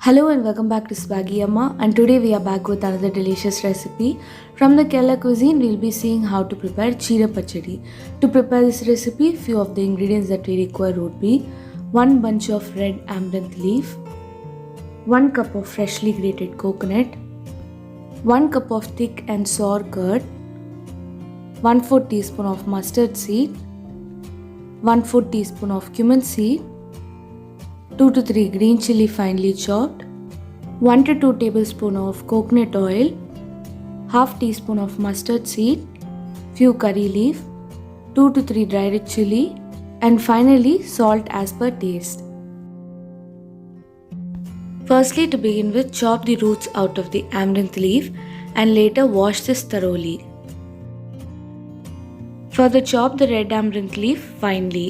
Hello and welcome back to Swaggy Amma, and today we are back with another delicious recipe. From the Kerala cuisine, we'll be seeing how to prepare Cheera Pachadi. To prepare this recipe, few of the ingredients that we require would be 1 bunch of red amaranth leaf, 1 cup of freshly grated coconut, 1 cup of thick and sour curd, 1/4 teaspoon of mustard seed, 1/4 teaspoon of cumin seed, 2 to 3 green chili finely chopped, 1 to 2 tablespoons of coconut oil, half teaspoon of mustard seed, few curry leaf, 2 to 3 dried red chili, and finally salt as per taste. Firstly, to begin with, chop the roots out of the amaranth leaf and later wash this thoroughly. Further, chop the red amaranth leaf finely.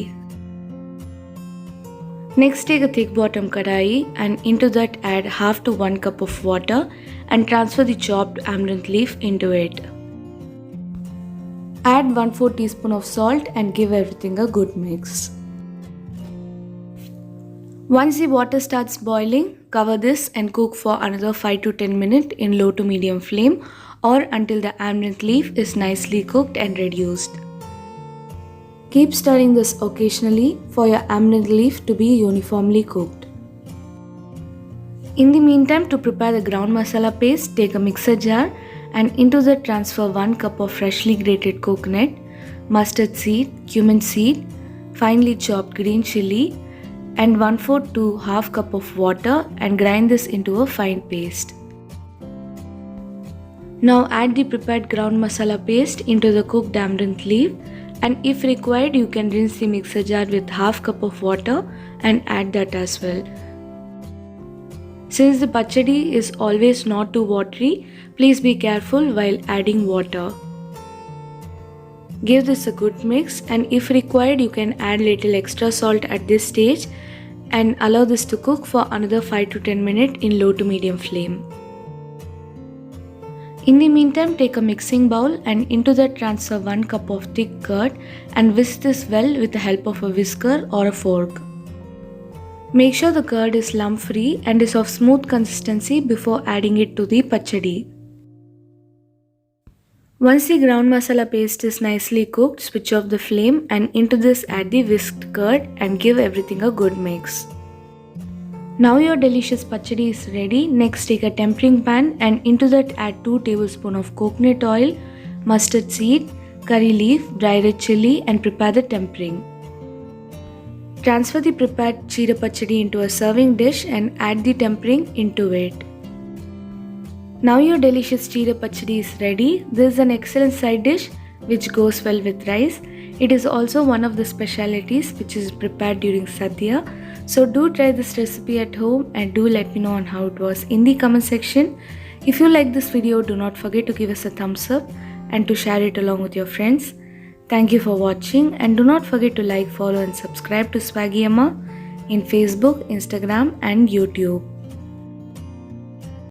Next, take a thick bottom kadai and into that add half to 1 cup of water and transfer the chopped amaranth leaf into it. Add 1/4 teaspoon of salt and give everything a good mix. Once the water starts boiling, cover this and cook for another 5 to 10 minutes in low to medium flame or until the amaranth leaf is nicely cooked and reduced. Keep stirring this occasionally for your amaranth leaf to be uniformly cooked. In the meantime, to prepare the ground masala paste, take a mixer jar and into that transfer 1 cup of freshly grated coconut, mustard seed, cumin seed, finely chopped green chili, and 1/4 to half cup of water and grind this into a fine paste. Now add the prepared ground masala paste into the cooked amaranth leaf, and if required you can rinse the mixer jar with half cup of water and add that as well. Since the pachadi is always not too watery, please be careful while adding water. Give this a good mix, and if required you can add little extra salt at this stage and allow this to cook for another 5 to 10 minutes in low to medium flame. In the meantime, take a mixing bowl and into that transfer 1 cup of thick curd and whisk this well with the help of a whisker or a fork. Make sure the curd is lump free and is of smooth consistency before adding it to the pachadi. Once the ground masala paste is nicely cooked, switch off the flame and into this add the whisked curd and give everything a good mix. Now your delicious pachadi is ready. Next, take a tempering pan and into that add 2 tablespoons of coconut oil, mustard seed, curry leaf, dry red chili and prepare the tempering. Transfer the prepared Cheera Pachadi into a serving dish and add the tempering into it. Now your delicious Cheera Pachadi is ready. This is an excellent side dish which goes well with rice. It is also one of the specialities which is prepared during Sadhya. So do try this recipe at home and do let me know on how it was in the comment section. If you like this video, do not forget to give us a thumbs up and to share it along with your friends. Thank you for watching and do not forget to like, follow and subscribe to Swaggy Amma in Facebook, Instagram and YouTube.